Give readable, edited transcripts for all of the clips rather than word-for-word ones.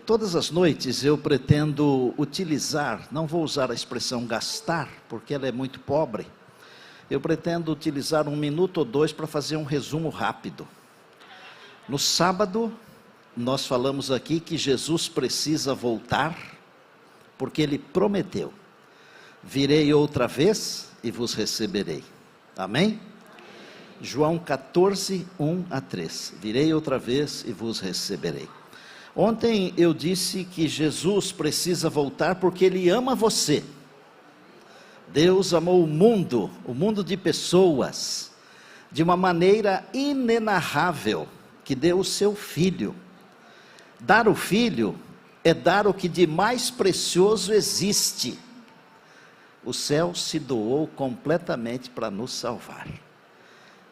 Todas as noites eu pretendo utilizar, não vou usar a expressão gastar, porque ela é muito pobre. Eu pretendo utilizar 1 minuto ou 2 para fazer um resumo rápido. No sábado, nós falamos aqui que Jesus precisa voltar, porque Ele prometeu: virei outra vez e vos receberei. Amém? João 14, 1 a 3. Virei outra vez e vos receberei. Ontem eu disse que Jesus precisa voltar porque Ele ama você. Deus amou o mundo de pessoas, de uma maneira inenarrável, que deu o seu Filho. Dar o Filho é dar o que de mais precioso existe. O céu se doou completamente para nos salvar.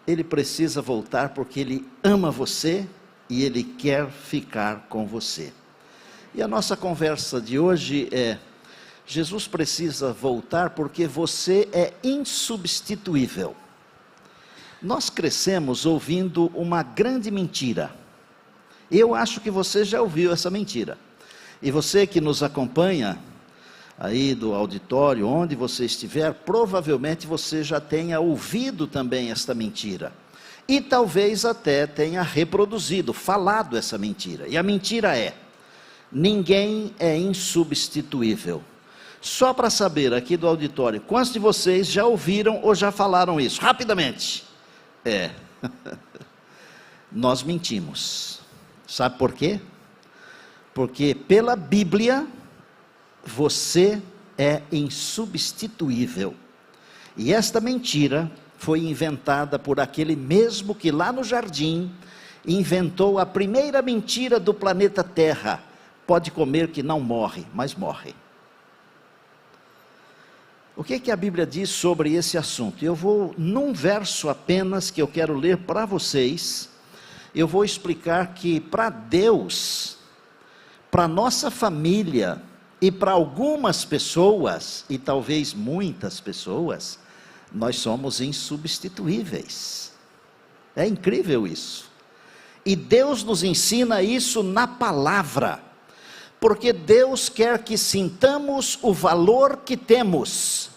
Ele precisa voltar porque Ele ama você e Ele quer ficar com você. E a nossa conversa de hoje é: Jesus precisa voltar porque você é insubstituível. Nós crescemos ouvindo uma grande mentira. Eu acho que você já ouviu essa mentira. E você que nos acompanha aí do auditório, onde você estiver, provavelmente você já tenha ouvido também esta mentira. E talvez até tenha reproduzido, falado essa mentira. E a mentira é: ninguém é insubstituível. Só para saber aqui do auditório, quantos de vocês já ouviram ou já falaram isso? Rapidamente. Nós mentimos. Sabe por quê? Porque pela Bíblia, você é insubstituível. E esta mentira foi inventada por aquele mesmo que lá no jardim inventou a primeira mentira do planeta Terra: pode comer que não morre, mas morre. O que a Bíblia diz sobre esse assunto? Eu vou, num verso apenas que eu quero ler para vocês, eu vou explicar que para Deus, para nossa família e para algumas pessoas, e talvez muitas pessoas, nós somos insubstituíveis. É incrível isso. E Deus nos ensina isso na palavra, porque Deus quer que sintamos o valor que temos.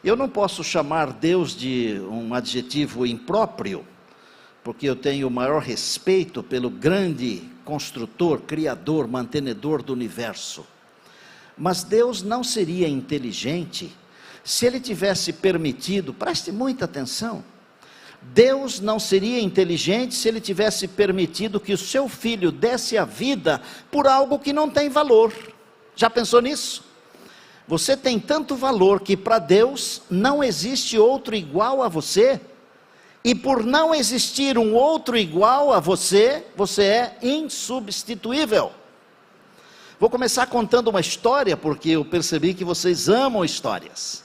Eu não posso chamar Deus de um adjetivo impróprio, porque eu tenho o maior respeito pelo grande construtor, criador, mantenedor do universo. Mas Deus não seria inteligente se Ele tivesse permitido, preste muita atenção, Deus não seria inteligente se Ele tivesse permitido que o seu Filho desse a vida por algo que não tem valor. Já pensou nisso? Você tem tanto valor que para Deus não existe outro igual a você, e por não existir um outro igual a você, você é insubstituível. Vou começar contando uma história, porque eu percebi que vocês amam histórias.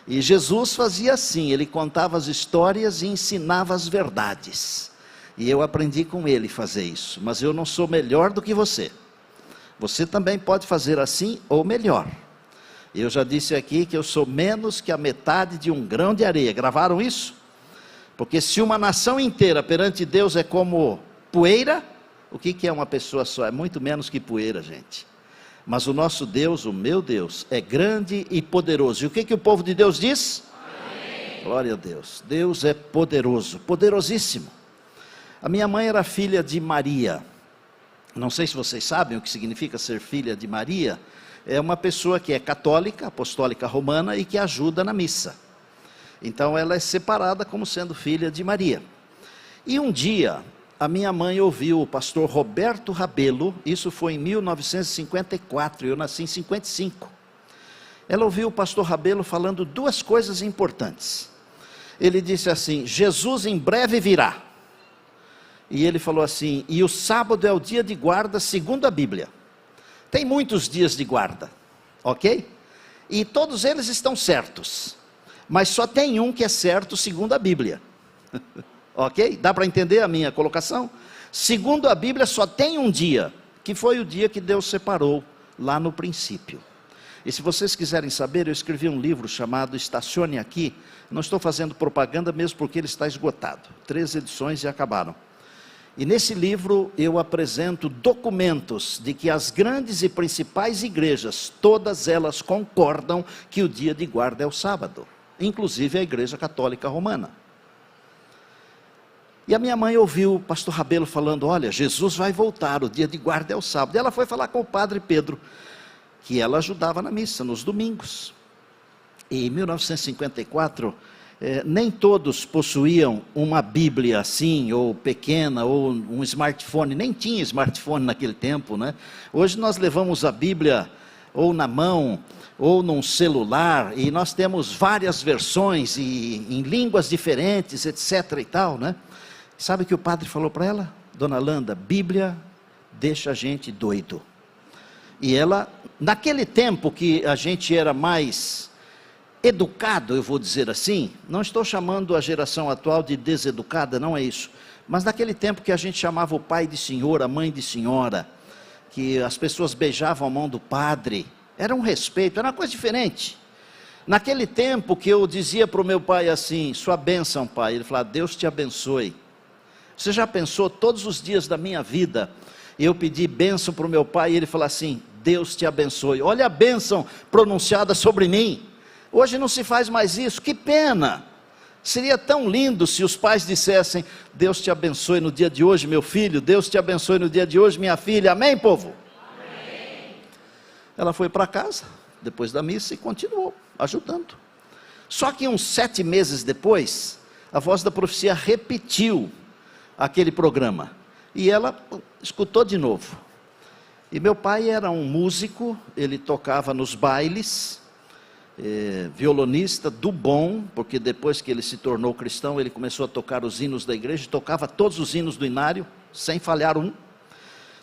E Jesus fazia assim: Ele contava as histórias e ensinava as verdades. E eu aprendi com Ele fazer isso, mas eu não sou melhor do que você. Você também pode fazer assim ou melhor. Eu já disse aqui que eu sou menos que a metade de um grão de areia. Gravaram isso? Porque se uma nação inteira perante Deus é como poeira, o que é uma pessoa só? É muito menos que poeira, gente. Mas o nosso Deus, o meu Deus, é grande e poderoso. E o que o povo de Deus diz? Amém. Glória a Deus. Deus é poderoso, poderosíssimo. A minha mãe era filha de Maria. Não sei se vocês sabem o que significa ser filha de Maria. É uma pessoa que é católica, apostólica romana e que ajuda na missa. Então ela é separada como sendo filha de Maria. E um dia a minha mãe ouviu o pastor Roberto Rabelo, isso foi em 1954, eu nasci em 55. Ela ouviu o pastor Rabelo falando duas coisas importantes. Ele disse assim: Jesus em breve virá. E ele falou assim: e o sábado é o dia de guarda segundo a Bíblia. Tem muitos dias de guarda, ok? E todos eles estão certos, mas só tem um que é certo segundo a Bíblia. Ok? Dá para entender a minha colocação? Segundo a Bíblia, só tem um dia, que foi o dia que Deus separou, lá no princípio. E se vocês quiserem saber, eu escrevi um livro chamado Estacione Aqui. Não estou fazendo propaganda mesmo porque ele está esgotado. 3 edições e acabaram. E nesse livro eu apresento documentos de que as grandes e principais igrejas, todas elas concordam que o dia de guarda é o sábado, inclusive a Igreja Católica Romana. E a minha mãe ouviu o pastor Rabelo falando, olha, Jesus vai voltar, o dia de guarda é o sábado. E ela foi falar com o padre Pedro, que ela ajudava na missa, nos domingos. E em 1954... nem todos possuíam uma Bíblia assim, ou pequena, ou um smartphone, nem tinha smartphone naquele tempo, né? Hoje nós levamos a Bíblia ou na mão, ou num celular, e nós temos várias versões, e em línguas diferentes, etc. e tal, né? Sabe o que o padre falou para ela? Dona Landa, Bíblia deixa a gente doido. E ela, naquele tempo que a gente era mais educado, eu vou dizer assim, não estou chamando a geração atual de deseducada, não é isso, mas naquele tempo que a gente chamava o pai de senhor, a mãe de senhora, que as pessoas beijavam a mão do padre, era um respeito, era uma coisa diferente. Naquele tempo que eu dizia para o meu pai assim, sua bênção, pai, ele falava, Deus te abençoe. Você já pensou todos os dias da minha vida, eu pedi bênção para o meu pai, e ele falou assim, Deus te abençoe, olha a bênção pronunciada sobre mim. Hoje não se faz mais isso, que pena. Seria tão lindo se os pais dissessem, Deus te abençoe no dia de hoje, meu filho, Deus te abençoe no dia de hoje, minha filha, amém, povo? Amém. Ela foi para casa, depois da missa, e continuou ajudando. Só que uns 7 meses depois, a Voz da Profecia repetiu aquele programa, e ela escutou de novo. E meu pai era um músico, ele tocava nos bailes, violonista do bom, porque depois que ele se tornou cristão, ele começou a tocar os hinos da igreja, tocava todos os hinos do inário, sem falhar um,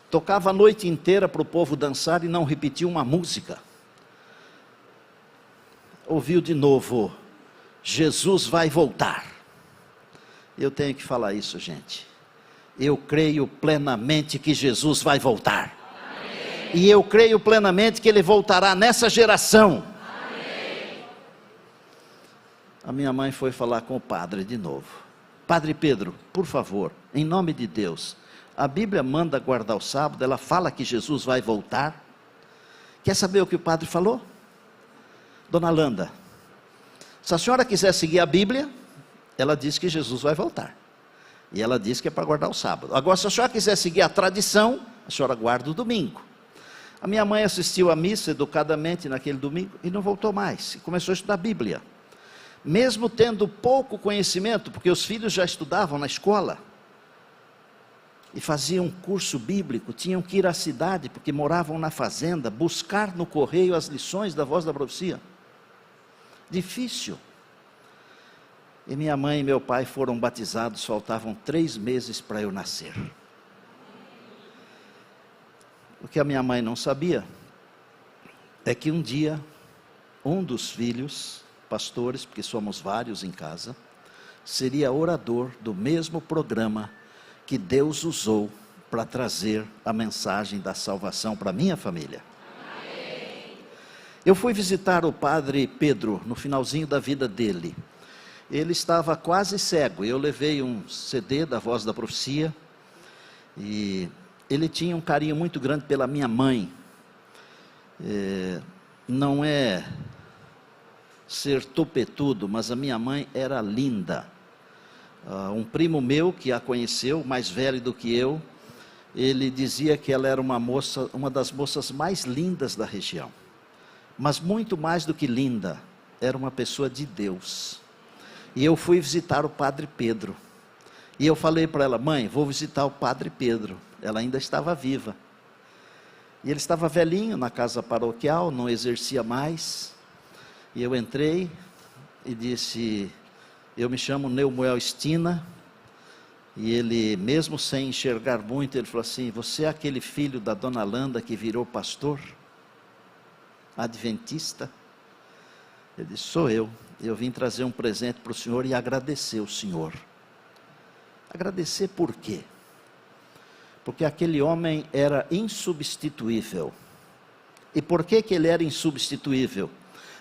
tocava a noite inteira para o povo dançar e não repetia uma música. Ouviu de novo, Jesus vai voltar. Eu tenho que falar isso, gente, eu creio plenamente que Jesus vai voltar. Amém. E eu creio plenamente que Ele voltará nessa geração. A minha mãe foi falar com o padre de novo. Padre Pedro, por favor, em nome de Deus, a Bíblia manda guardar o sábado, ela fala que Jesus vai voltar. Quer saber o que o padre falou? Dona Landa, se a senhora quiser seguir a Bíblia, ela diz que Jesus vai voltar. E ela diz que é para guardar o sábado. Agora, se a senhora quiser seguir a tradição, a senhora guarda o domingo. A minha mãe assistiu à missa educadamente naquele domingo e não voltou mais. E começou a estudar a Bíblia. Mesmo tendo pouco conhecimento, porque os filhos já estudavam na escola, e faziam um curso bíblico, tinham que ir à cidade, porque moravam na fazenda, buscar no correio as lições da Voz da Profecia. Difícil. E minha mãe e meu pai foram batizados, faltavam 3 meses para eu nascer. O que a minha mãe não sabia, é que um dia, um dos filhos, pastores, porque somos vários em casa, seria orador do mesmo programa que Deus usou para trazer a mensagem da salvação para a minha família. Amém. Eu fui visitar o padre Pedro no finalzinho da vida dele. Ele estava quase cego, eu levei um CD da Voz da Profecia, e ele tinha um carinho muito grande pela minha mãe. Não é ser topetudo, mas a minha mãe era linda. Um primo meu que a conheceu, mais velho do que eu, ele dizia que ela era uma das moças mais lindas da região. Mas muito mais do que linda, era uma pessoa de Deus. E eu fui visitar o padre Pedro. E eu falei para ela, mãe, vou visitar o padre Pedro. Ela ainda estava viva. E ele estava velhinho na casa paroquial, não exercia mais. E eu entrei e disse, eu me chamo Neumoel Stina. E ele, mesmo sem enxergar muito, ele falou assim, você é aquele filho da dona Landa que virou pastor? Adventista? Eu disse, sou eu. Eu vim trazer um presente para o senhor e agradecer o senhor. Agradecer por quê? Porque aquele homem era insubstituível. E por que ele era insubstituível?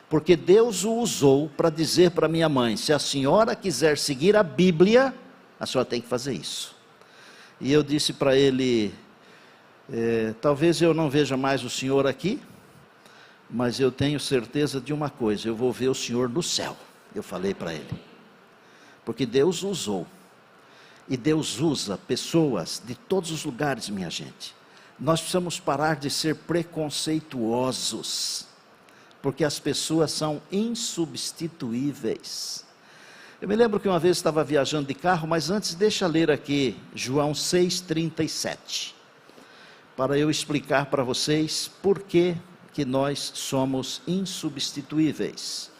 Porque Deus o usou para dizer para minha mãe, se a senhora quiser seguir a Bíblia, a senhora tem que fazer isso. E eu disse para ele, talvez eu não veja mais o senhor aqui, mas eu tenho certeza de uma coisa, eu vou ver o senhor no céu. Eu falei para ele, porque Deus usou, e Deus usa pessoas de todos os lugares, minha gente. Nós precisamos parar de ser preconceituosos, porque as pessoas são insubstituíveis. Eu me lembro que uma vez estava viajando de carro, mas antes deixa eu ler aqui João 6,37, para eu explicar para vocês por que nós somos insubstituíveis.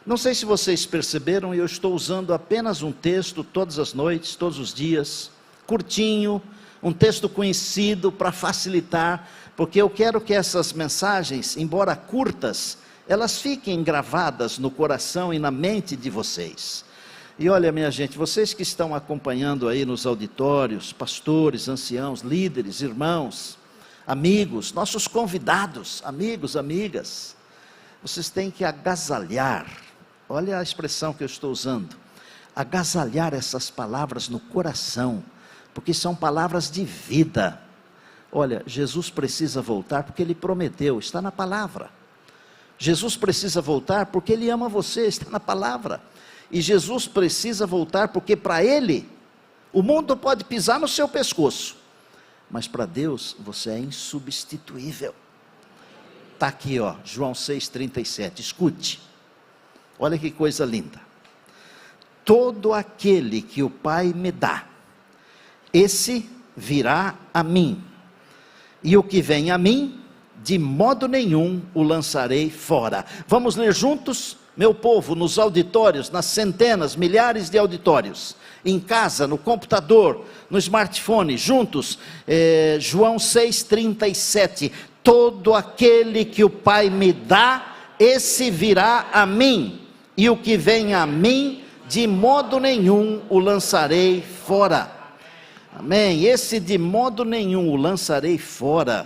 Não sei se vocês perceberam, eu estou usando apenas um texto todas as noites, todos os dias, curtinho, um texto conhecido para facilitar, porque eu quero que essas mensagens, embora curtas, elas fiquem gravadas no coração e na mente de vocês. E olha, minha gente, vocês que estão acompanhando aí nos auditórios, pastores, anciãos, líderes, irmãos, amigos, nossos convidados, amigos, amigas, vocês têm que agasalhar, olha a expressão que eu estou usando, agasalhar essas palavras no coração, porque são palavras de vida. Olha, Jesus precisa voltar porque Ele prometeu, está na palavra. Jesus precisa voltar porque Ele ama você, está na palavra. E Jesus precisa voltar porque para Ele, o mundo pode pisar no seu pescoço, mas para Deus, você é insubstituível. Está aqui, ó, João 6,37, escute, olha que coisa linda. Todo aquele que o Pai me dá, esse virá a mim, e o que vem a mim, de modo nenhum o lançarei fora. Vamos ler juntos? Meu povo, nos auditórios, nas centenas, milhares de auditórios, em casa, no computador, no smartphone, juntos, João 6,37, todo aquele que o Pai me dá, esse virá a mim, e o que vem a mim, de modo nenhum o lançarei fora. Amém? Esse de modo nenhum o lançarei fora,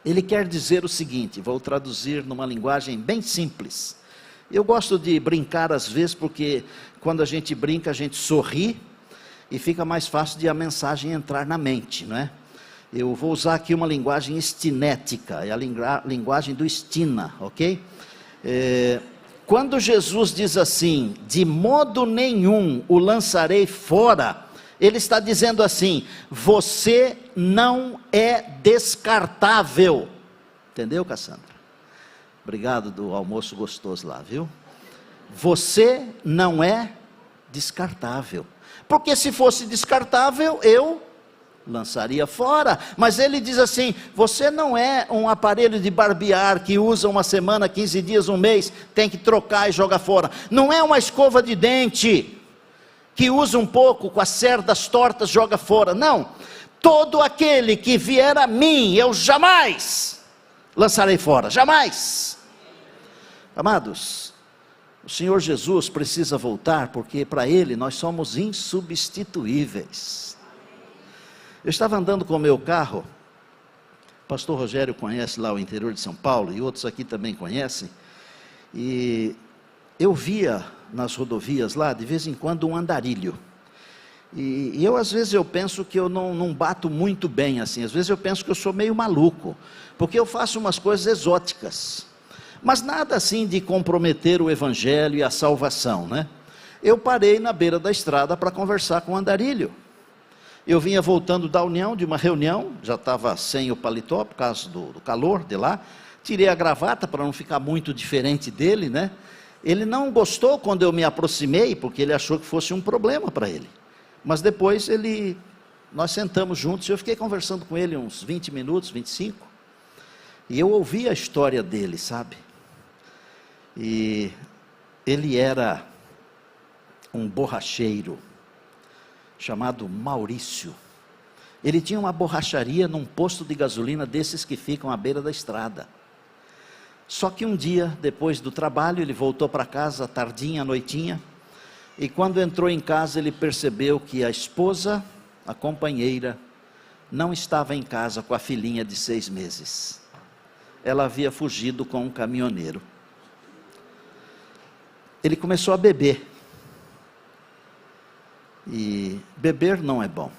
ele quer dizer o seguinte, vou traduzir numa linguagem bem simples. Eu gosto de brincar às vezes, porque quando a gente brinca, a gente sorri, e fica mais fácil de a mensagem entrar na mente, não é? Eu vou usar aqui uma linguagem estinética, é a linguagem do Estina, ok? Quando Jesus diz assim, de modo nenhum o lançarei fora, Ele está dizendo assim, você não é descartável. Entendeu, Cassandra? Obrigado do almoço gostoso lá, viu? Você não é descartável. Porque se fosse descartável, eu lançaria fora. Mas ele diz assim, você não é um aparelho de barbear que usa uma semana, 15 dias, um mês, tem que trocar e jogar fora. Não é uma escova de dente que usa um pouco, com as cerdas tortas, joga fora. Não, todo aquele que vier a mim, eu jamais lançarei fora, jamais. Amados, o Senhor Jesus precisa voltar, porque para Ele nós somos insubstituíveis. Eu estava andando com o meu carro, o pastor Rogério conhece lá o interior de São Paulo, e outros aqui também conhecem, e eu via nas rodovias lá, de vez em quando, um andarilho, e eu às vezes eu penso que eu não bato muito bem assim, às vezes eu penso que eu sou meio maluco, porque eu faço umas coisas exóticas, mas nada assim de comprometer o evangelho e a salvação, né? Eu parei na beira da estrada para conversar com o andarilho. Eu vinha voltando da União, de uma reunião, já estava sem o paletó, por causa do calor de lá, tirei a gravata para não ficar muito diferente dele, né? Ele não gostou quando eu me aproximei, porque ele achou que fosse um problema para ele, mas depois nós sentamos juntos, e eu fiquei conversando com ele uns 20 minutos, 25, e eu ouvi a história dele, sabe? E ele era um borracheiro, chamado Maurício. Ele tinha uma borracharia num posto de gasolina desses que ficam à beira da estrada. Só que um dia, depois do trabalho, ele voltou para casa, tardinha, noitinha, e quando entrou em casa, ele percebeu que a esposa, a companheira, não estava em casa com a filhinha de 6 meses. Ela havia fugido com um caminhoneiro. Ele começou a beber. E beber não é bom.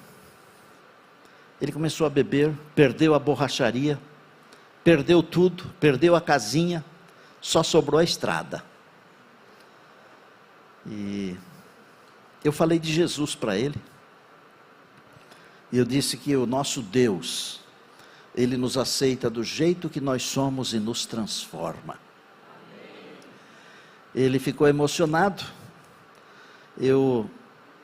Ele começou a beber, perdeu a borracharia, perdeu tudo, perdeu a casinha, só sobrou a estrada. E eu falei de Jesus para ele. E eu disse que o nosso Deus, Ele nos aceita do jeito que nós somos e nos transforma. Ele ficou emocionado. Eu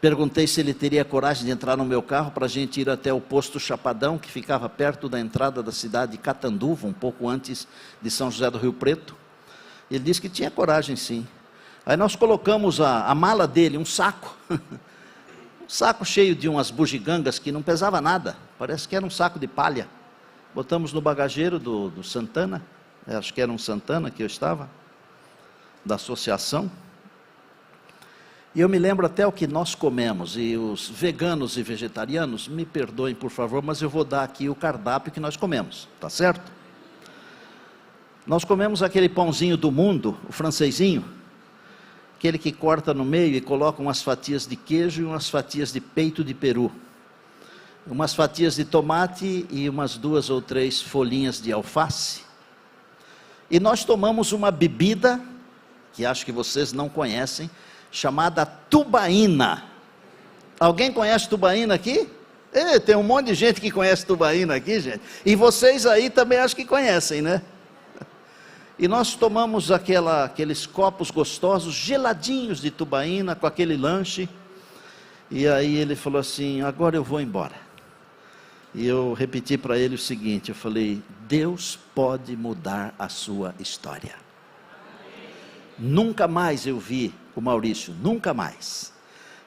perguntei se ele teria coragem de entrar no meu carro para a gente ir até o posto Chapadão, que ficava perto da entrada da cidade de Catanduva, um pouco antes de São José do Rio Preto. Ele disse que tinha coragem, sim. Aí nós colocamos a mala dele, um saco, um saco cheio de umas bugigangas que não pesava nada, parece que era um saco de palha. Botamos no bagageiro do Santana, acho que era um Santana que eu estava, da associação. E eu me lembro até o que nós comemos, e os veganos e vegetarianos, me perdoem por favor, mas eu vou dar aqui o cardápio que nós comemos, tá certo? Nós comemos aquele pãozinho do mundo, o francesinho, aquele que corta no meio e coloca umas fatias de queijo e umas fatias de peito de peru, umas fatias de tomate e umas 2 ou 3 folhinhas de alface. E nós tomamos uma bebida, que acho que vocês não conhecem, chamada tubaína. Alguém conhece tubaína aqui? Tem um monte de gente que conhece tubaína aqui, gente. E vocês aí também acho que conhecem, né? E nós tomamos aqueles copos gostosos, geladinhos de tubaína, com aquele lanche. E aí ele falou assim, agora eu vou embora. E eu repeti para ele o seguinte, eu falei, Deus pode mudar a sua história. Nunca mais eu vi o Maurício, nunca mais.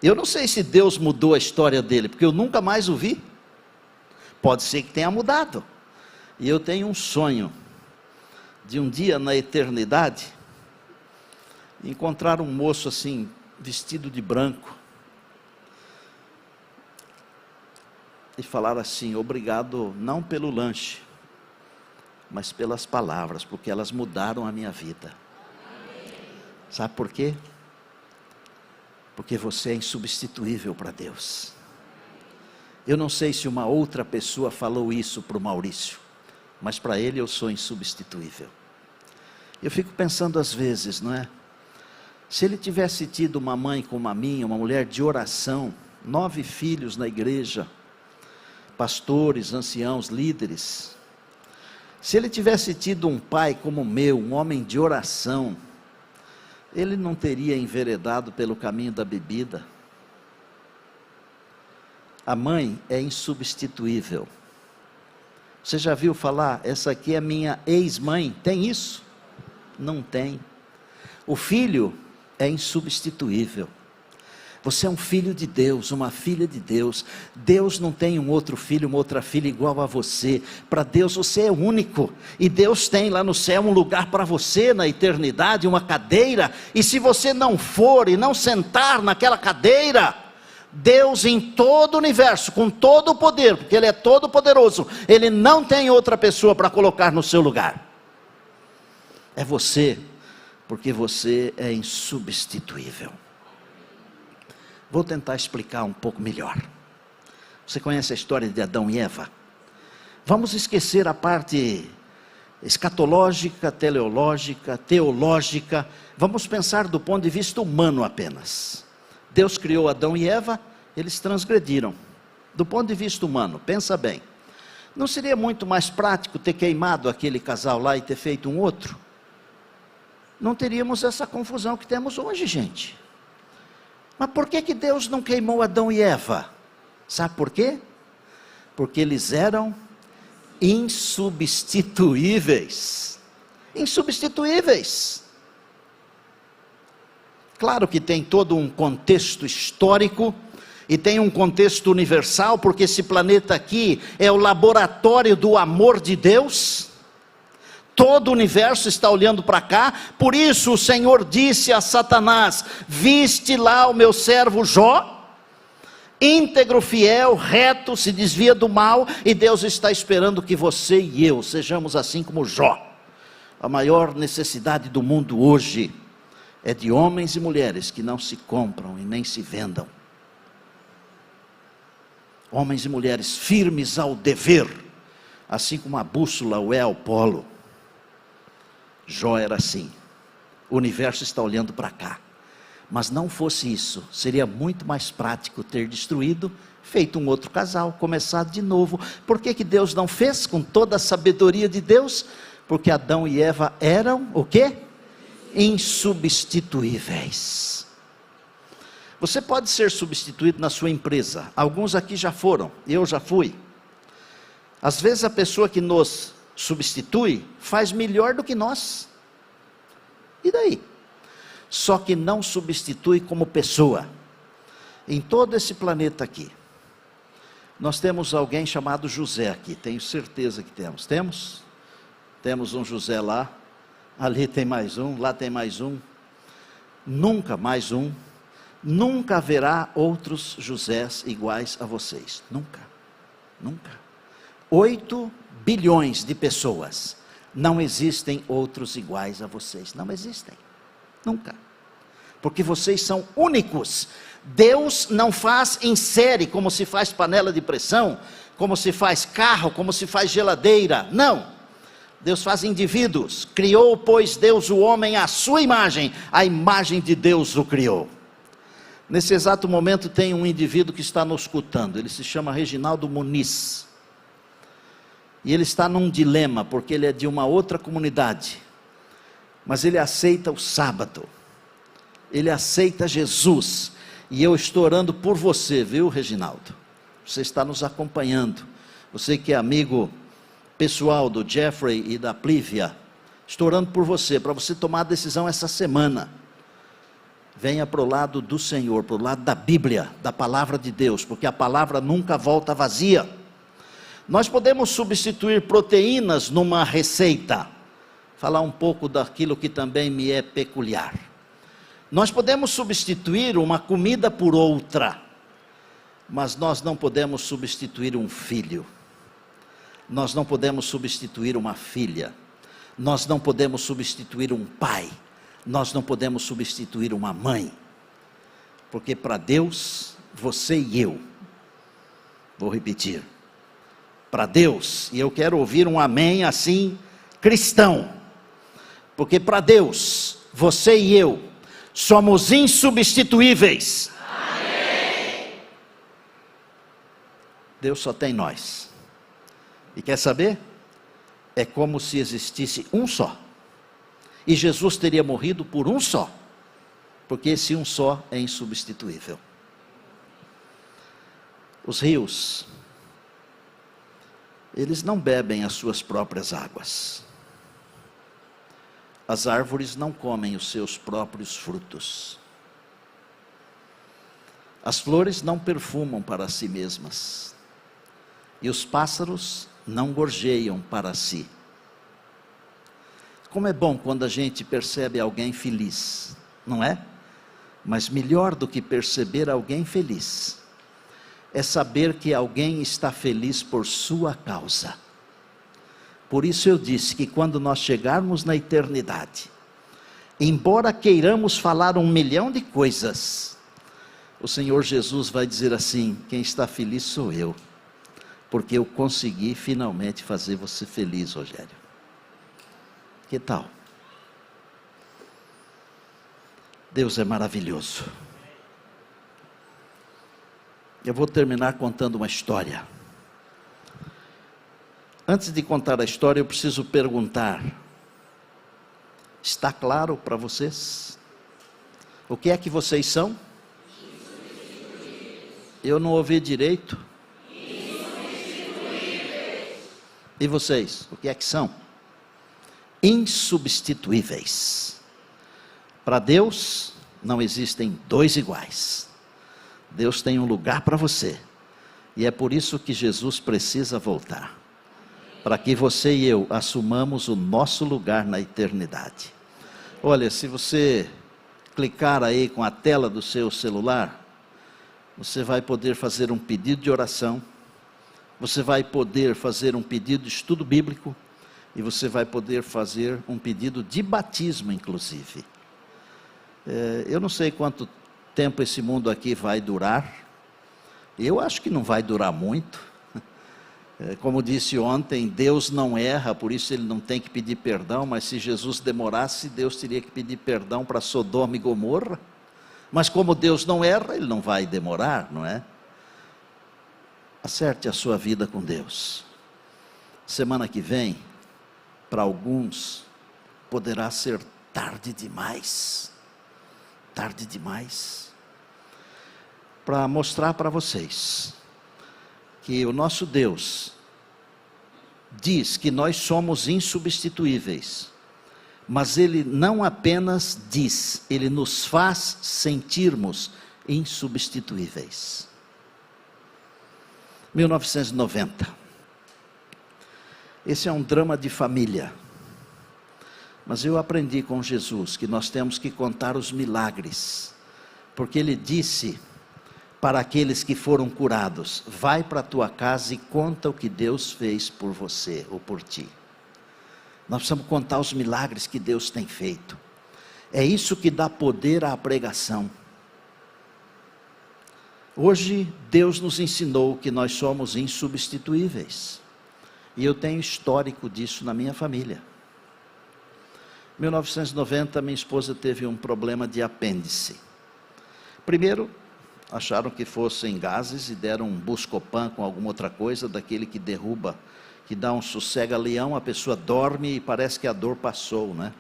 Eu não sei se Deus mudou a história dele, porque eu nunca mais o vi. Pode ser que tenha mudado. E eu tenho um sonho, de um dia na eternidade, encontrar um moço assim, vestido de branco, e falar assim, obrigado não pelo lanche, mas pelas palavras, porque elas mudaram a minha vida. Sabe por quê? Porque você é insubstituível para Deus. Eu não sei se uma outra pessoa falou isso para o Maurício, mas para ele eu sou insubstituível. Eu fico pensando às vezes, não é? Se ele tivesse tido uma mãe como a minha, uma mulher de oração, 9 filhos na igreja, pastores, anciãos, líderes. Se ele tivesse tido um pai como o meu, um homem de oração, ele não teria enveredado pelo caminho da bebida. A mãe é insubstituível. Você já viu falar, essa aqui é minha ex-mãe? Tem isso? Não tem. O filho é insubstituível. Você é um filho de Deus, uma filha de Deus. Deus não tem um outro filho, uma outra filha igual a você. Para Deus você é único. E Deus tem lá no céu um lugar para você na eternidade, uma cadeira. E se você não for e não sentar naquela cadeira, Deus em todo o universo, com todo o poder, porque Ele é todo poderoso, Ele não tem outra pessoa para colocar no seu lugar. É você, porque você é insubstituível. Vou tentar explicar um pouco melhor. Você conhece a história de Adão e Eva? Vamos esquecer a parte escatológica, teleológica, teológica. Vamos pensar do ponto de vista humano apenas. Deus criou Adão e Eva, eles transgrediram. Do ponto de vista humano, pensa bem. Não seria muito mais prático ter queimado aquele casal lá e ter feito um outro? Não teríamos essa confusão que temos hoje, gente. Mas por que Deus não queimou Adão e Eva? Sabe por quê? Porque eles eram insubstituíveis. Insubstituíveis. Claro que tem todo um contexto histórico e tem um contexto universal, porque esse planeta aqui é o laboratório do amor de Deus. Todo o universo está olhando para cá, por isso o Senhor disse a Satanás, viste lá o meu servo Jó, íntegro, fiel, reto, se desvia do mal, e Deus está esperando que você e eu sejamos assim como Jó. A maior necessidade do mundo hoje é de homens e mulheres que não se compram e nem se vendam. Homens e mulheres firmes ao dever, assim como a bússola o é ao polo. Jó era assim. O universo está olhando para cá. Mas não fosse isso, seria muito mais prático ter destruído, feito um outro casal, começado de novo. Por que que Deus não fez com toda a sabedoria de Deus? Porque Adão e Eva eram o quê? Insubstituíveis. Você pode ser substituído na sua empresa. Alguns aqui já foram, eu já fui. Às vezes a pessoa que nos substitui faz melhor do que nós. E daí? Só que não substitui como pessoa. Em todo esse planeta aqui, nós temos alguém chamado José aqui, tenho certeza que temos. Temos? Temos um José lá, ali tem mais um, lá tem mais um. Nunca mais um. Nunca haverá outros Josés iguais a vocês. Nunca. Nunca. 8 bilhões de pessoas. Não existem outros iguais a vocês. Não existem. Nunca. Porque vocês são únicos. Deus não faz em série, como se faz panela de pressão, como se faz carro, como se faz geladeira. Não. Deus faz indivíduos. Criou, pois, Deus o homem à sua imagem. A imagem de Deus o criou. Nesse exato momento tem um indivíduo que está nos escutando. Ele se chama Reginaldo Muniz. E ele está num dilema, porque ele é de uma outra comunidade. Mas ele aceita o sábado. Ele aceita Jesus. E eu estou orando por você, viu, Reginaldo? Você está nos acompanhando. Você que é amigo pessoal do Jeffrey e da Plívia. Estou orando por você, para você tomar a decisão essa semana. Venha para o lado do Senhor, para o lado da Bíblia, da palavra de Deus, porque a palavra nunca volta vazia. Nós podemos substituir proteínas numa receita. Falar um pouco daquilo que também me é peculiar. Nós podemos substituir uma comida por outra, mas nós não podemos substituir um filho. Nós não podemos substituir uma filha. Nós não podemos substituir um pai. Nós não podemos substituir uma mãe. Porque para Deus, você e eu, vou repetir, para Deus, e eu quero ouvir um amém assim, cristão, porque para Deus, você e eu, somos insubstituíveis. Amém. Deus só tem nós. E quer saber? É como se existisse um só. E Jesus teria morrido por um só. Porque esse um só é insubstituível. Os rios, eles não bebem as suas próprias águas. As árvores não comem os seus próprios frutos. As flores não perfumam para si mesmas. E os pássaros não gorjeiam para si. Como é bom quando a gente percebe alguém feliz, não é? Mas melhor do que perceber alguém feliz, é saber que alguém está feliz por sua causa. Por isso eu disse que quando nós chegarmos na eternidade, embora queiramos falar 1 milhão de coisas, o Senhor Jesus vai dizer assim: quem está feliz sou eu, porque eu consegui finalmente fazer você feliz, Rogério. Que tal? Deus é maravilhoso. Eu vou terminar contando uma história. Antes de contar a história, eu preciso perguntar: está claro para vocês? O que é que vocês são? Eu não ouvi direito. E vocês, o que é que são? Insubstituíveis. Para Deus, não existem dois iguais. Deus tem um lugar para você. E é por isso que Jesus precisa voltar. Para que você e eu assumamos o nosso lugar na eternidade. Olha, se você clicar aí com a tela do seu celular, você vai poder fazer um pedido de oração. Você vai poder fazer um pedido de estudo bíblico. E você vai poder fazer um pedido de batismo, inclusive. Eu não sei quanto tempo esse mundo aqui vai durar, Eu acho que não vai durar muito. Como disse ontem, Deus não erra, por isso Ele não tem que pedir perdão, mas se Jesus demorasse, Deus teria que pedir perdão para Sodoma e Gomorra. Mas como Deus não erra, Ele não vai demorar, não é? Acerte a sua vida com Deus. Semana que vem, para alguns, poderá ser tarde demais. Tarde demais. Para mostrar para vocês que o nosso Deus diz que nós somos insubstituíveis, mas Ele não apenas diz, Ele nos faz sentirmos insubstituíveis. 1990. Esse é um drama de família. Mas eu aprendi com Jesus que nós temos que contar os milagres, porque Ele disse para aqueles que foram curados: vai para a tua casa e conta o que Deus fez por você ou por ti. Nós precisamos contar os milagres que Deus tem feito. É isso que dá poder à pregação. Hoje Deus nos ensinou que nós somos insubstituíveis. E eu tenho histórico disso na minha família. Em 1990, minha esposa teve um problema de apêndice. Primeiro, acharam que fossem gases e deram um Buscopan com alguma outra coisa, daquele que derruba, que dá um sossega-leão, a pessoa dorme e parece que a dor passou, né?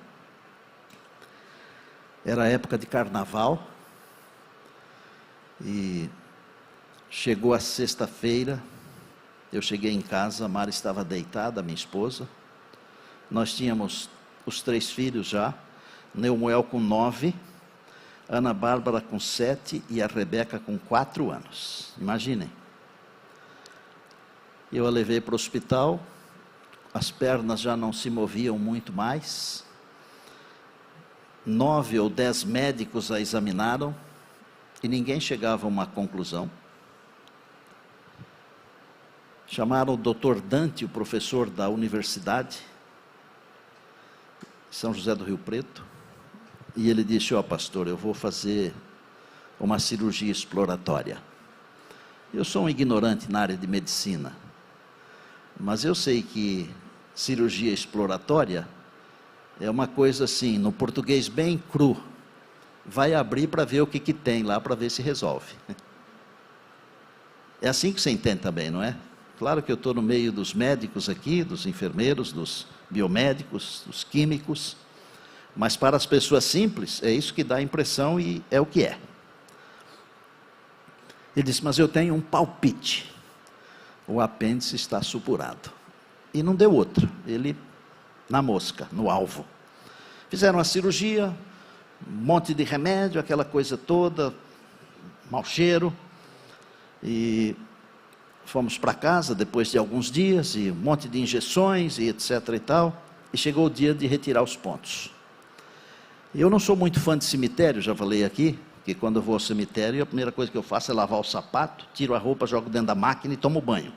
Era época de carnaval, e chegou a sexta-feira, eu cheguei em casa, a Mara estava deitada, minha esposa, nós tínhamos os 3 filhos já, Neumoel com 9, Ana Bárbara com 7 e a Rebeca com 4 anos. Imaginem. Eu a levei para o hospital, as pernas já não se moviam muito mais. 9 ou 10 médicos a examinaram e ninguém chegava a uma conclusão. Chamaram o Dr. Dante, o professor da universidade, São José do Rio Preto, e ele disse: ó pastor, eu vou fazer uma cirurgia exploratória. Eu sou um ignorante na área de medicina, mas eu sei que cirurgia exploratória é uma coisa assim, no português bem cru, vai abrir para ver o que tem lá, para ver se resolve. É assim que você entende também, não é? Claro que eu estou no meio dos médicos aqui, dos enfermeiros, dos biomédicos, dos químicos, mas para as pessoas simples, é isso que dá a impressão e é o que é. Ele disse: mas eu tenho um palpite, o apêndice está supurado. E não deu outra, ele na mosca, no alvo. Fizeram a cirurgia, um monte de remédio, aquela coisa toda, mau cheiro, e fomos para casa depois de alguns dias, e um monte de injeções, e etc e tal, e chegou o dia de retirar os pontos. Eu não sou muito fã de cemitério, já falei aqui, que quando eu vou ao cemitério, a primeira coisa que eu faço é lavar o sapato, tiro a roupa, jogo dentro da máquina e tomo banho.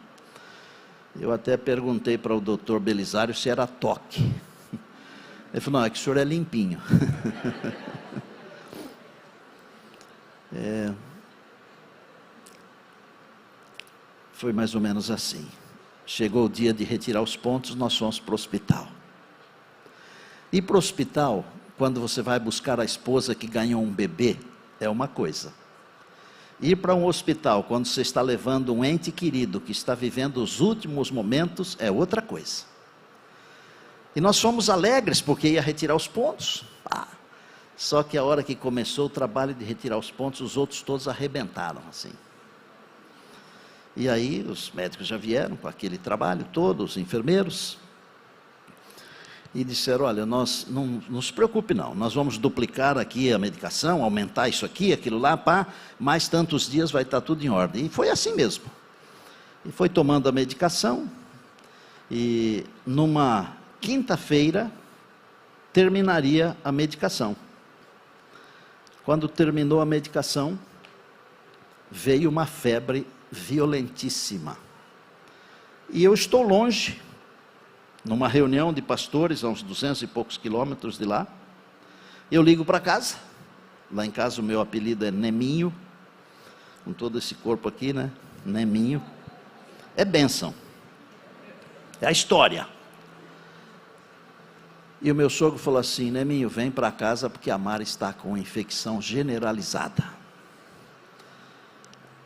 Eu até perguntei para o doutor Belisário se era toque. Ele falou: não, é que o senhor é limpinho. Foi mais ou menos assim. Chegou o dia de retirar os pontos, nós fomos para o hospital. E para o hospital, quando você vai buscar a esposa que ganhou um bebê, é uma coisa. Ir para um hospital, quando você está levando um ente querido, que está vivendo os últimos momentos, é outra coisa. E nós fomos alegres, porque ia retirar os pontos. Só que a hora que começou o trabalho de retirar os pontos, os outros todos arrebentaram, assim. E aí, os médicos já vieram com aquele trabalho todo, os enfermeiros, e disseram: olha, nós não se preocupe não, nós vamos duplicar aqui a medicação, aumentar isso aqui, aquilo lá, mais tantos dias vai estar tudo em ordem. E foi assim mesmo. E foi tomando a medicação, e numa quinta-feira terminaria a medicação. Quando terminou a medicação, veio uma febre violentíssima. E eu estou longe, numa reunião de pastores, a uns 200 e poucos quilômetros de lá. Eu ligo para casa, lá em casa o meu apelido é Neminho, com todo esse corpo aqui, né? Neminho. É bênção. É a história. E o meu sogro falou assim: Neminho, vem para casa porque a Mara está com infecção generalizada.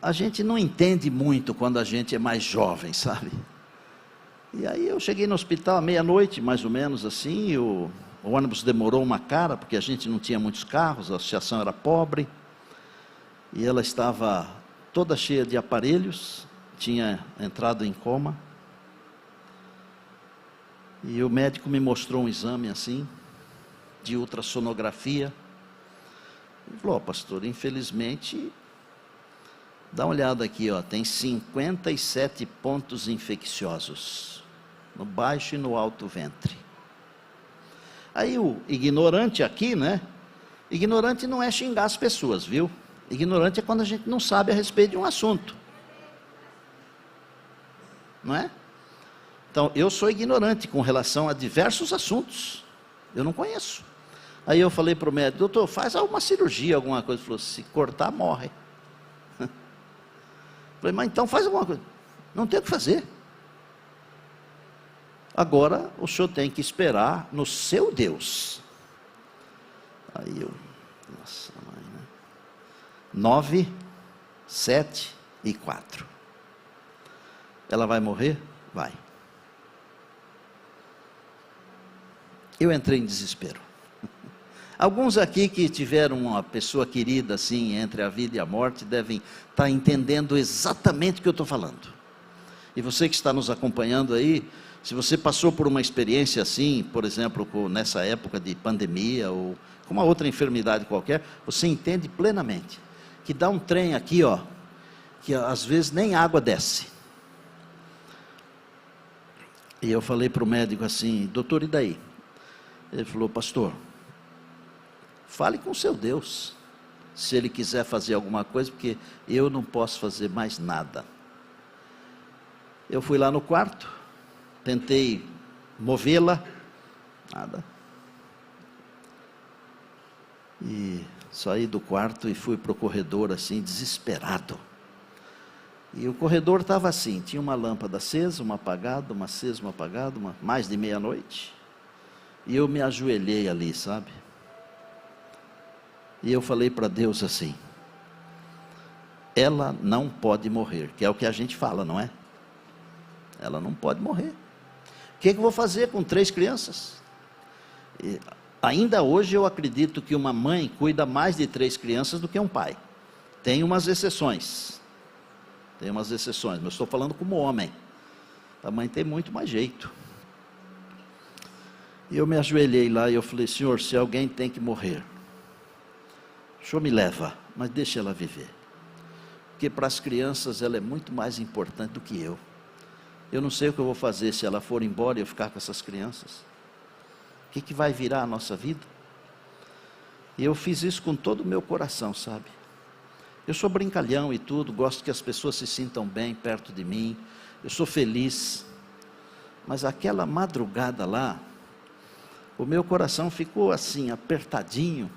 A gente não entende muito quando a gente é mais jovem, sabe? E aí eu cheguei no hospital à meia-noite, mais ou menos assim, e o ônibus demorou uma cara, porque a gente não tinha muitos carros, a associação era pobre, e ela estava toda cheia de aparelhos, tinha entrado em coma, e o médico me mostrou um exame assim, de ultrassonografia, e falou: pastor, infelizmente, dá uma olhada aqui, ó, tem 57 pontos infecciosos, no baixo e no alto ventre. Aí o ignorante aqui, né? Ignorante não é xingar as pessoas, viu? Ignorante é quando a gente não sabe a respeito de um assunto. Não é? Então, eu sou ignorante com relação a diversos assuntos. Eu não conheço. Aí eu falei para o médico: doutor, faz alguma cirurgia, alguma coisa. Ele falou: se cortar, morre. Falei: mas então faz alguma coisa. Não tem o que fazer. Agora o senhor tem que esperar no seu Deus. Aí eu, nossa mãe, né? 9, 7 e 4. Ela vai morrer? Vai. Eu entrei em desespero. Alguns aqui que tiveram uma pessoa querida assim, entre a vida e a morte, devem estar entendendo exatamente o que eu estou falando. E você que está nos acompanhando aí, se você passou por uma experiência assim, por exemplo, nessa época de pandemia, ou com uma outra enfermidade qualquer, você entende plenamente, que dá um trem aqui, ó, que às vezes nem água desce. E eu falei para o médico assim: doutor, e daí? Ele falou: pastor, fale com o seu Deus, se Ele quiser fazer alguma coisa, porque eu não posso fazer mais nada. Eu fui lá no quarto, tentei movê-la, nada. E saí do quarto e fui para o corredor assim, desesperado. E o corredor estava assim, tinha uma lâmpada acesa, uma apagada, uma acesa, uma apagada, mais de meia-noite. E eu me ajoelhei ali, sabe? E eu falei para Deus assim: ela não pode morrer, que é o que a gente fala, não é? Ela não pode morrer. O que eu vou fazer com 3 crianças? E ainda hoje eu acredito que uma mãe cuida mais de 3 crianças do que um pai. Tem umas exceções. Tem umas exceções, mas eu estou falando como homem. A mãe tem muito mais jeito. E eu me ajoelhei lá e eu falei: Senhor, se alguém tem que morrer, o Senhor me leva, mas deixa ela viver. Porque para as crianças ela é muito mais importante do que eu. Eu não sei o que eu vou fazer se ela for embora e eu ficar com essas crianças. O que vai virar a nossa vida? E eu fiz isso com todo o meu coração, sabe? Eu sou brincalhão e tudo, gosto que as pessoas se sintam bem perto de mim. Eu sou feliz. Mas aquela madrugada lá, o meu coração ficou assim, apertadinho.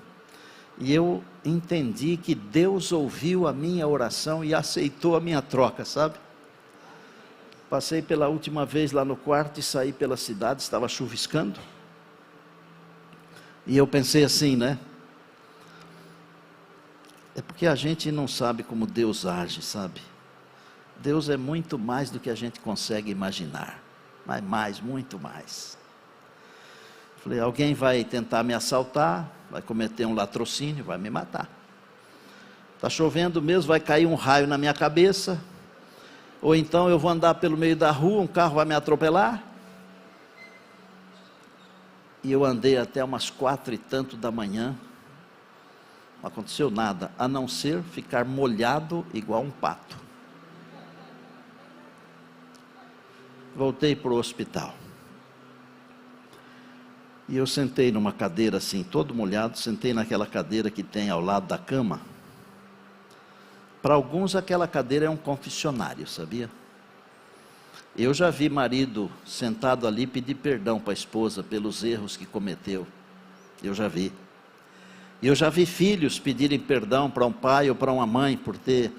E eu entendi que Deus ouviu a minha oração e aceitou a minha troca, sabe? Passei pela última vez lá no quarto e saí pela cidade, estava chuviscando. E eu pensei assim, né? É porque a gente não sabe como Deus age, sabe? Deus é muito mais do que a gente consegue imaginar. Mas mais, muito mais. Falei: alguém vai tentar me assaltar, vai cometer um latrocínio, vai me matar. Está chovendo mesmo, vai cair um raio na minha cabeça. Ou então eu vou andar pelo meio da rua, um carro vai me atropelar. E eu andei até umas 4 e tanto da manhã. Não aconteceu nada, a não ser ficar molhado igual um pato. Voltei para o hospital. E eu sentei numa cadeira assim, todo molhado, sentei naquela cadeira que tem ao lado da cama. Para alguns aquela cadeira é um confessionário, sabia? Eu já vi marido sentado ali pedir perdão para a esposa pelos erros que cometeu. Eu já vi. Eu já vi filhos pedirem perdão para um pai ou para uma mãe por ter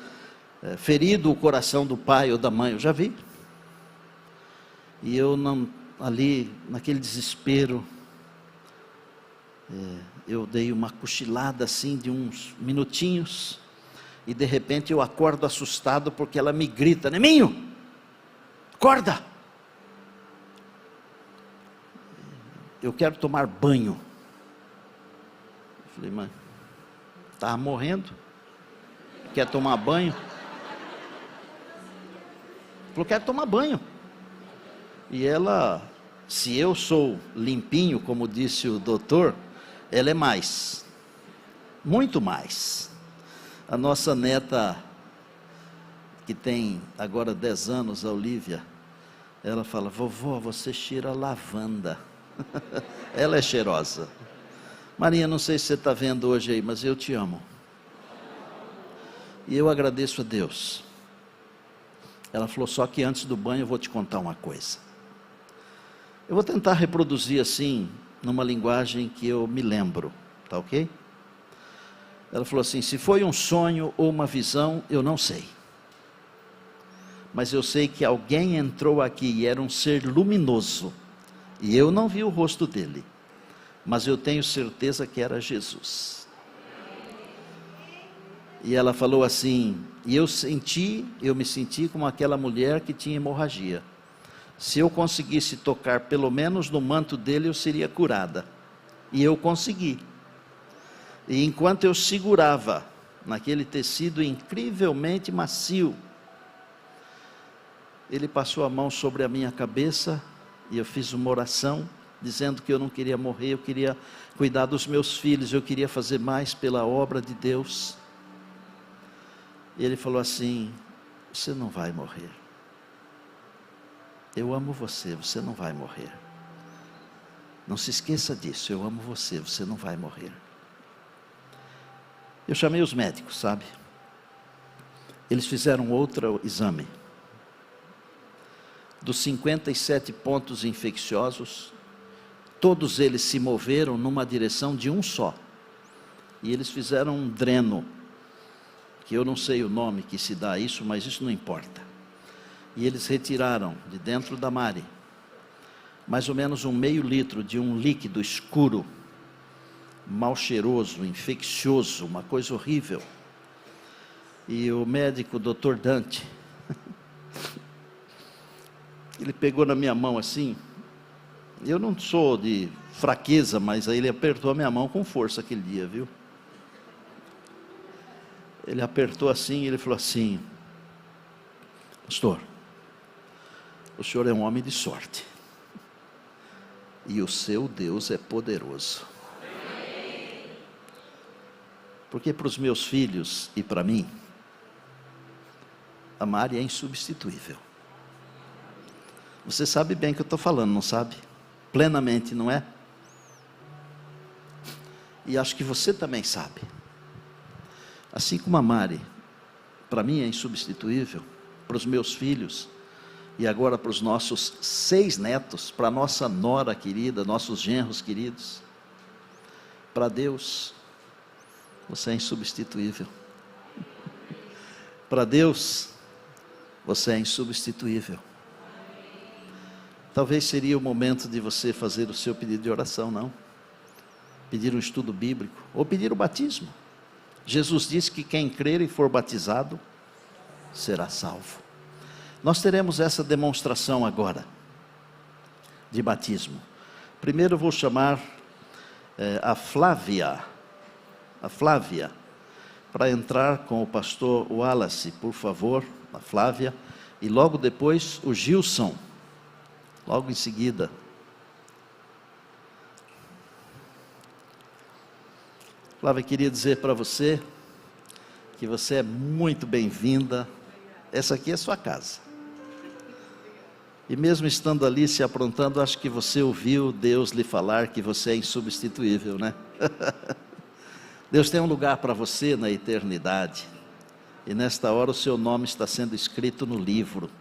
ferido o coração do pai ou da mãe, eu já vi. E eu não, ali, naquele desespero, eu dei uma cochilada assim de uns minutinhos, e de repente eu acordo assustado porque ela me grita: Neminho, acorda! Eu quero tomar banho. Eu falei: mãe, estava morrendo, quer tomar banho? Falou: quero tomar banho. E ela, se eu sou limpinho, como disse o doutor, ela é mais, muito mais. A nossa neta, que tem agora 10 anos, a Olívia, ela fala: vovó, você cheira lavanda. Ela é cheirosa. Marinha, não sei se você está vendo hoje aí, mas eu te amo. E eu agradeço a Deus. Ela falou: só que antes do banho eu vou te contar uma coisa. Eu vou tentar reproduzir assim, numa linguagem que eu me lembro, tá ok? Ela falou assim: se foi um sonho ou uma visão, eu não sei. Mas eu sei que alguém entrou aqui e era um ser luminoso. E eu não vi o rosto dele, mas eu tenho certeza que era Jesus. E ela falou assim, e eu me senti como aquela mulher que tinha hemorragia. Se eu conseguisse tocar pelo menos no manto dele, eu seria curada. E eu consegui. E enquanto eu segurava naquele tecido incrivelmente macio, ele passou a mão sobre a minha cabeça, e eu fiz uma oração, dizendo que eu não queria morrer, eu queria cuidar dos meus filhos, eu queria fazer mais pela obra de Deus. E ele falou assim: você não vai morrer. Eu amo você, você não vai morrer. Não se esqueça disso, eu amo você, você não vai morrer. Eu chamei os médicos, sabe? Eles fizeram outro exame. Dos 57 pontos infecciosos, todos eles se moveram numa direção de um só. E eles fizeram um dreno, que eu não sei o nome que se dá a isso, mas isso não importa. E eles retiraram de dentro da Mari mais ou menos 1/2 litro de um líquido escuro, mal cheiroso, infeccioso, uma coisa horrível. E o médico, o Dr. Dante, ele pegou na minha mão assim. Eu não sou de fraqueza, mas aí ele apertou a minha mão com força aquele dia, viu? Ele apertou assim e ele falou assim: pastor, o senhor é um homem de sorte. E o seu Deus é poderoso. Porque para os meus filhos e para mim, a Mari é insubstituível. Você sabe bem o que eu estou falando, não sabe? Plenamente, não é? E acho que você também sabe. Assim como a Mari, para mim é insubstituível, para os meus filhos, e agora para os nossos 6 netos, para a nossa nora querida, nossos genros queridos. Para Deus, você é insubstituível. Para Deus, você é insubstituível. Talvez seria o momento de você fazer o seu pedido de oração, não? Pedir um estudo bíblico, ou pedir o batismo. Jesus disse que quem crer e for batizado, será salvo. Nós teremos essa demonstração agora, de batismo. Primeiro eu vou chamar a Flávia, para entrar com o pastor Wallace, por favor, a Flávia, e logo depois o Gilson, logo em seguida. Flávia, queria dizer para você que você é muito bem-vinda. Essa aqui é a sua casa. E mesmo estando ali se aprontando, acho que você ouviu Deus lhe falar que você é insubstituível, né? Deus tem um lugar para você na eternidade. E nesta hora o seu nome está sendo escrito no livro.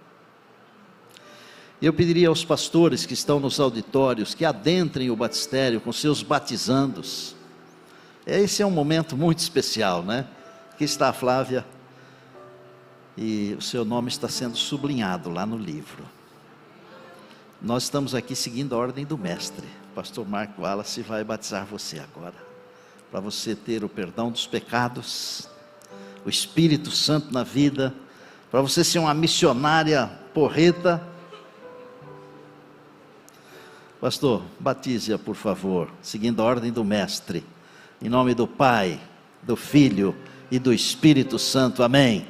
Eu pediria aos pastores que estão nos auditórios que adentrem o batistério com seus batizandos. Esse é um momento muito especial, né? Aqui está a Flávia. e o seu nome está sendo sublinhado lá no livro. Nós estamos aqui seguindo a ordem do mestre. O pastor Mark Wallace vai batizar você agora, para você ter o perdão dos pecados, o Espírito Santo na vida, para você ser uma missionária porreta. Pastor, batize-a por favor, seguindo a ordem do mestre, em nome do Pai, do Filho e do Espírito Santo, amém.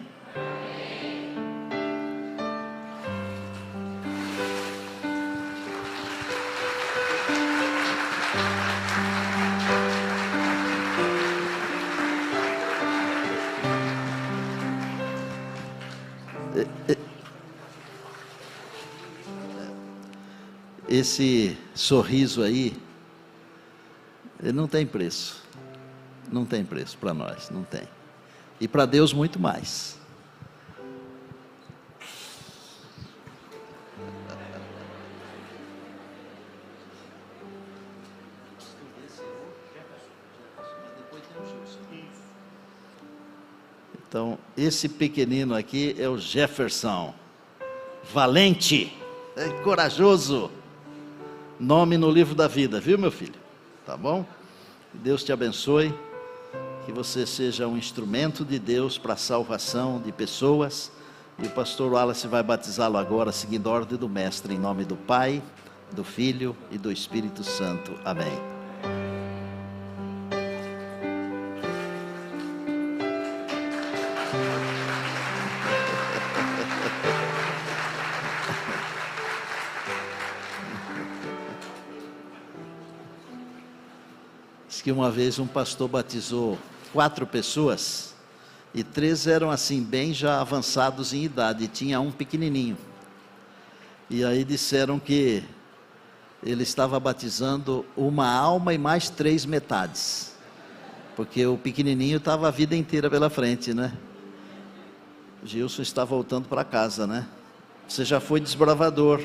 Esse sorriso aí, ele não tem preço. Não tem preço para nós, não tem. E para Deus muito mais. Então, esse pequenino aqui é o Jefferson. Valente, corajoso. Nome no livro da vida, viu, meu filho? Tá bom? Deus te abençoe, que você seja um instrumento de Deus para a salvação de pessoas, e o pastor Wallace vai batizá-lo agora, seguindo a ordem do mestre, em nome do Pai, do Filho e do Espírito Santo, amém. Que uma vez um pastor batizou 4 pessoas, e 3 eram assim, bem já avançados em idade, e tinha um pequenininho, e aí disseram que ele estava batizando uma alma e mais 3 metades, porque o pequenininho estava a vida inteira pela frente, né? Gilson está voltando para casa, né? Você já foi desbravador.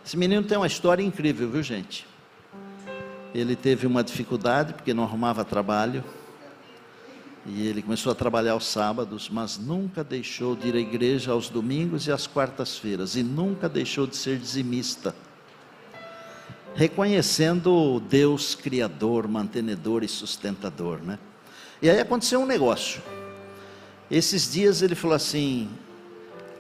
Esse menino tem uma história incrível, viu, gente? Ele teve uma dificuldade porque não arrumava trabalho, e ele começou a trabalhar aos sábados, mas nunca deixou de ir à igreja aos domingos e às quartas-feiras, e nunca deixou de ser dizimista, reconhecendo o Deus criador, mantenedor e sustentador, né? E aí aconteceu um negócio. Esses dias ele falou assim: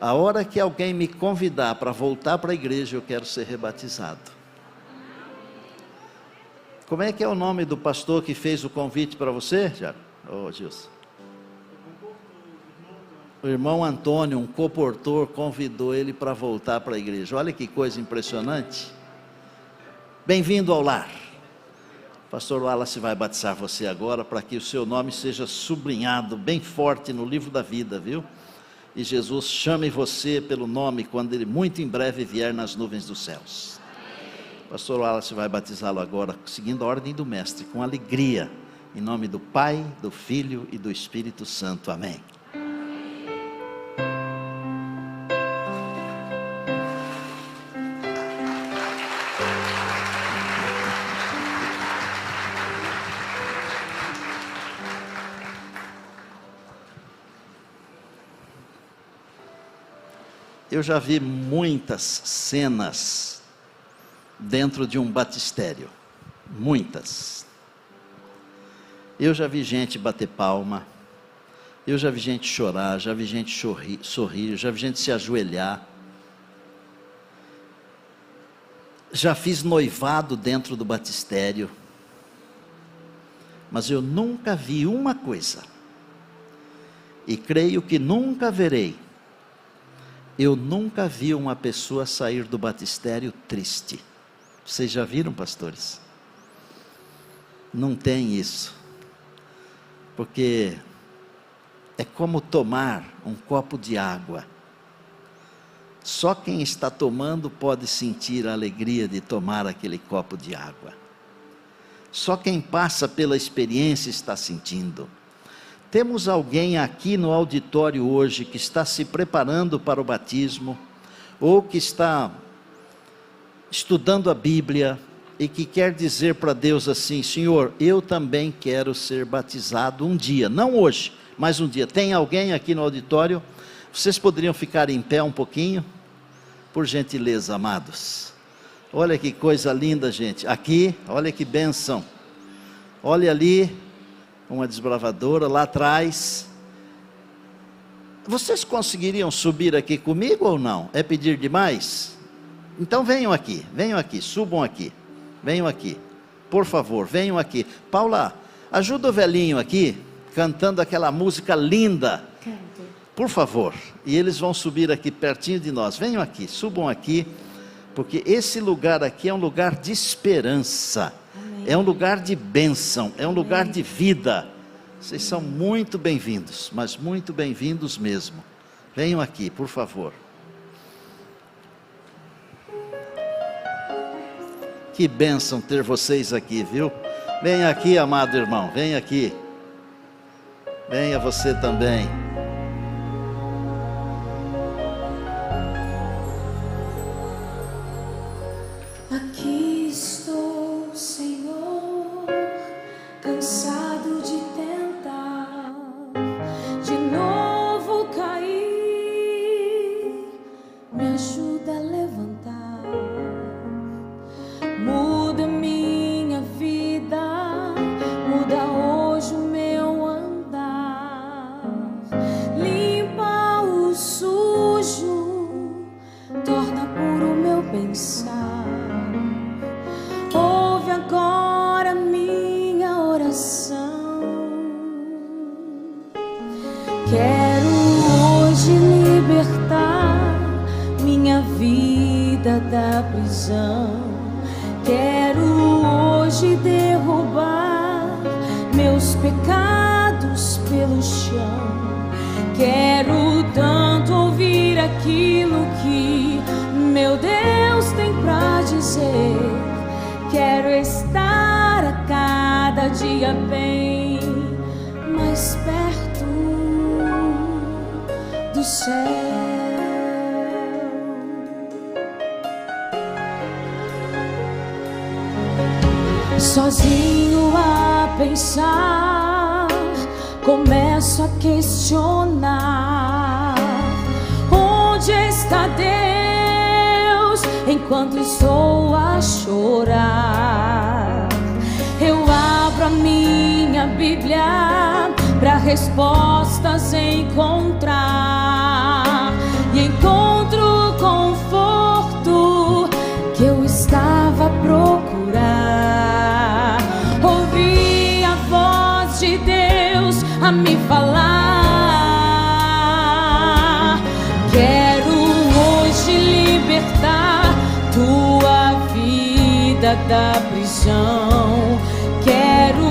a hora que alguém me convidar para voltar para a igreja, eu quero ser rebatizado. Como é que é o nome do pastor que fez o convite para você, Tiago? Ô, Gilson. O irmão Antônio, um coportor, convidou ele para voltar para a igreja. Olha que coisa impressionante. Bem-vindo ao lar. O pastor Wallace vai batizar você agora, para que o seu nome seja sublinhado bem forte no livro da vida, viu? E Jesus chame você pelo nome quando ele muito em breve vier nas nuvens dos céus. Pastor Wallace vai batizá-lo agora, seguindo a ordem do mestre, com alegria, em nome do Pai, do Filho e do Espírito Santo, amém. Eu já vi muitas cenas dentro de um batistério, muitas. Eu já vi gente bater palma, eu já vi gente chorar, já vi gente sorrir, já vi gente se ajoelhar. Já fiz noivado dentro do batistério, mas eu nunca vi uma coisa, e creio que nunca verei. Eu nunca vi uma pessoa sair do batistério triste. Vocês já viram, pastores? Não tem isso, porque é como tomar um copo de água. Só quem está tomando pode sentir a alegria de tomar aquele copo de água. Só quem passa pela experiência está sentindo. Temos alguém aqui no auditório hoje que está se preparando para o batismo, ou que está estudando a Bíblia e que quer dizer para Deus assim: Senhor, eu também quero ser batizado um dia, não hoje, mais um dia. Tem alguém aqui no auditório? Vocês poderiam ficar em pé um pouquinho? Por gentileza, amados. Olha que coisa linda, gente. Aqui, olha que bênção. Olha ali, uma desbravadora lá atrás. Vocês conseguiriam subir aqui comigo ou não? É pedir demais? Então venham aqui, subam aqui. Venham aqui, por favor, venham aqui. Paula, ajuda o velhinho aqui, cantando aquela música linda. Canto. Por favor. E eles vão subir aqui pertinho de nós. Venham aqui, subam aqui. Porque esse lugar aqui é um lugar de esperança. Amém. É um lugar de bênção, é um lugar de vida. Vocês são muito bem-vindos, mas muito bem-vindos mesmo. Venham aqui, por favor. Que bênção ter vocês aqui, viu? Venha aqui, amado irmão, venha aqui. Venha você também. Aqui estou, Senhor, cansado de tentar de novo cair. Me ajuda a levantar. Muda minha vida, muda hoje o meu andar. Limpa o sujo, torna puro o meu pensar. Ouve agora minha oração. Quero hoje libertar minha vida da prisão. Quero hoje derrubar meus pecados pelo chão. Quero tanto ouvir aquilo que meu Deus tem pra dizer. Quero estar a cada dia bem mais perto do céu. Sozinho a pensar, começo a questionar: onde está Deus enquanto estou a chorar? Eu abro a minha Bíblia para respostas encontrar, e encontro o conforto que eu estava a procurar. Ouvi a voz de Deus a me falar: quero hoje libertar tua vida da prisão. Quero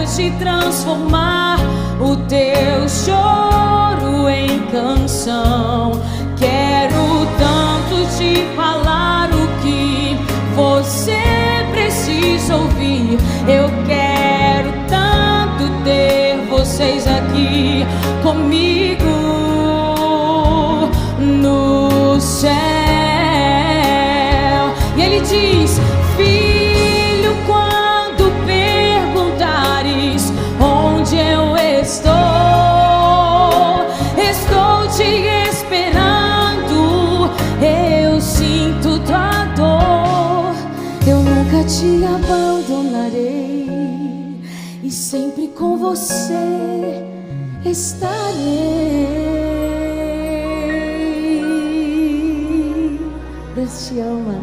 hoje transformar o teu choro em canção. Quero tanto te falar o que você precisa ouvir. Eu quero tanto ter vocês aqui comigo no céu. E ele diz: filho, quando perguntares onde eu estou, estou te esperando. Eu sinto tua dor, eu nunca te abandonarei, e sempre com você estarei. Deus te ama.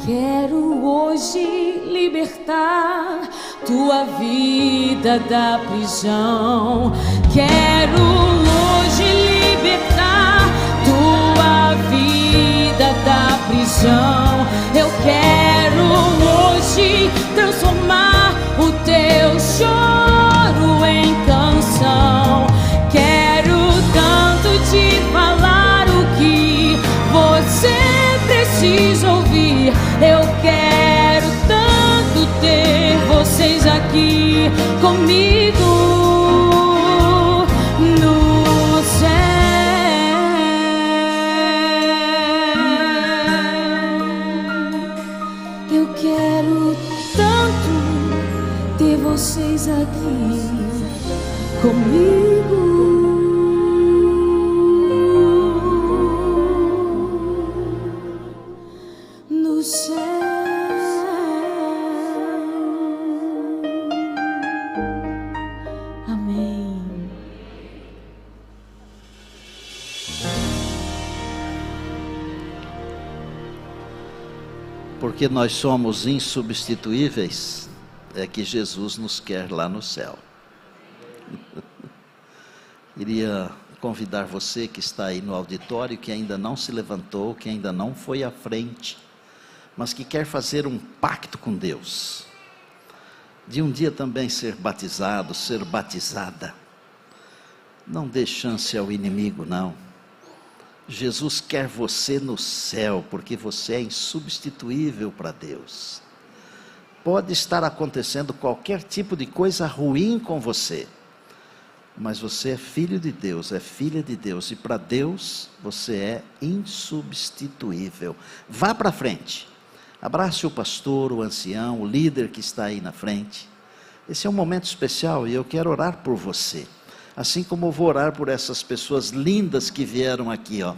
Quero hoje libertar tua vida da prisão. Quero hoje libertar tua vida da prisão. Eu quero hoje transformar o teu choro em canção. Quero tanto te falar o que você precisa ouvir. Eu quero tanto ter vocês aqui comigo no céu. Eu quero tanto ter vocês aqui comigo. porque nós somos insubstituíveis, é que Jesus nos quer lá no céu. Queria convidar você que está aí no auditório, que ainda não se levantou, que ainda não foi à frente, mas que quer fazer um pacto com Deus, de um dia também ser batizado, ser batizada. Não dê chance ao inimigo, não. Jesus quer você no céu, porque você é insubstituível para Deus. Pode estar acontecendo qualquer tipo de coisa ruim com você, mas você é filho de Deus, é filha de Deus, e para Deus você é insubstituível. Vá para frente, abrace o pastor, o ancião, o líder que está aí na frente. Esse é um momento especial e eu quero orar por você, assim como eu vou orar por essas pessoas lindas que vieram aqui, ó.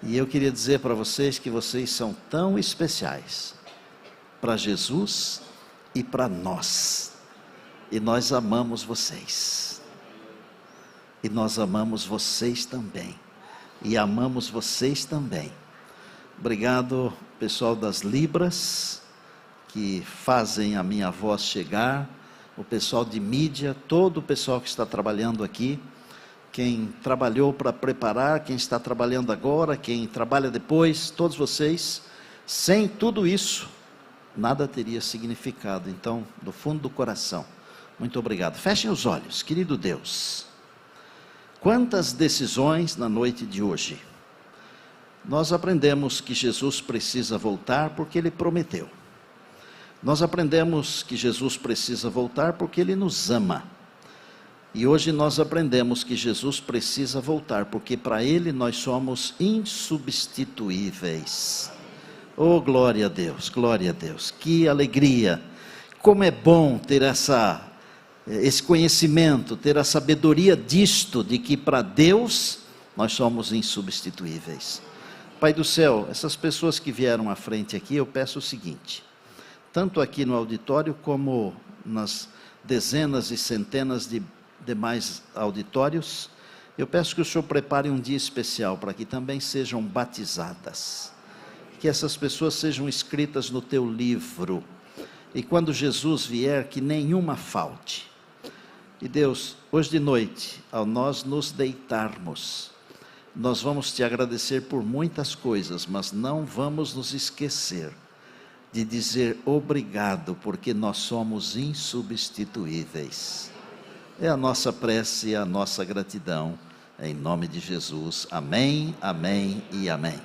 E eu queria dizer para vocês que vocês são tão especiais para Jesus e para nós, e nós amamos vocês. E nós amamos vocês também. E amamos vocês também. Obrigado, pessoal das Libras, que fazem a minha voz chegar. O pessoal de mídia, todo o pessoal que está trabalhando aqui. Quem trabalhou para preparar, quem está trabalhando agora, quem trabalha depois, todos vocês. Sem tudo isso, nada teria significado. Então, do fundo do coração, muito obrigado. Fechem os olhos, querido Deus. Quantas decisões na noite de hoje. Nós aprendemos que Jesus precisa voltar porque Ele prometeu. Nós aprendemos que Jesus precisa voltar porque Ele nos ama. E hoje nós aprendemos que Jesus precisa voltar porque para Ele nós somos insubstituíveis. Oh, glória a Deus, glória a Deus. Que alegria. Como é bom ter esse conhecimento, ter a sabedoria disto, de que para Deus nós somos insubstituíveis. Pai do céu, essas pessoas que vieram à frente aqui, eu peço o seguinte, tanto aqui no auditório como nas dezenas e centenas de demais auditórios, eu peço que o Senhor prepare um dia especial para que também sejam batizadas, que essas pessoas sejam escritas no teu livro, e quando Jesus vier, que nenhuma falte. E Deus, hoje de noite, ao nós nos deitarmos, nós vamos te agradecer por muitas coisas, mas não vamos nos esquecer de dizer obrigado, porque nós somos insubstituíveis. É a nossa prece e a nossa gratidão, em nome de Jesus. Amém, amém e amém.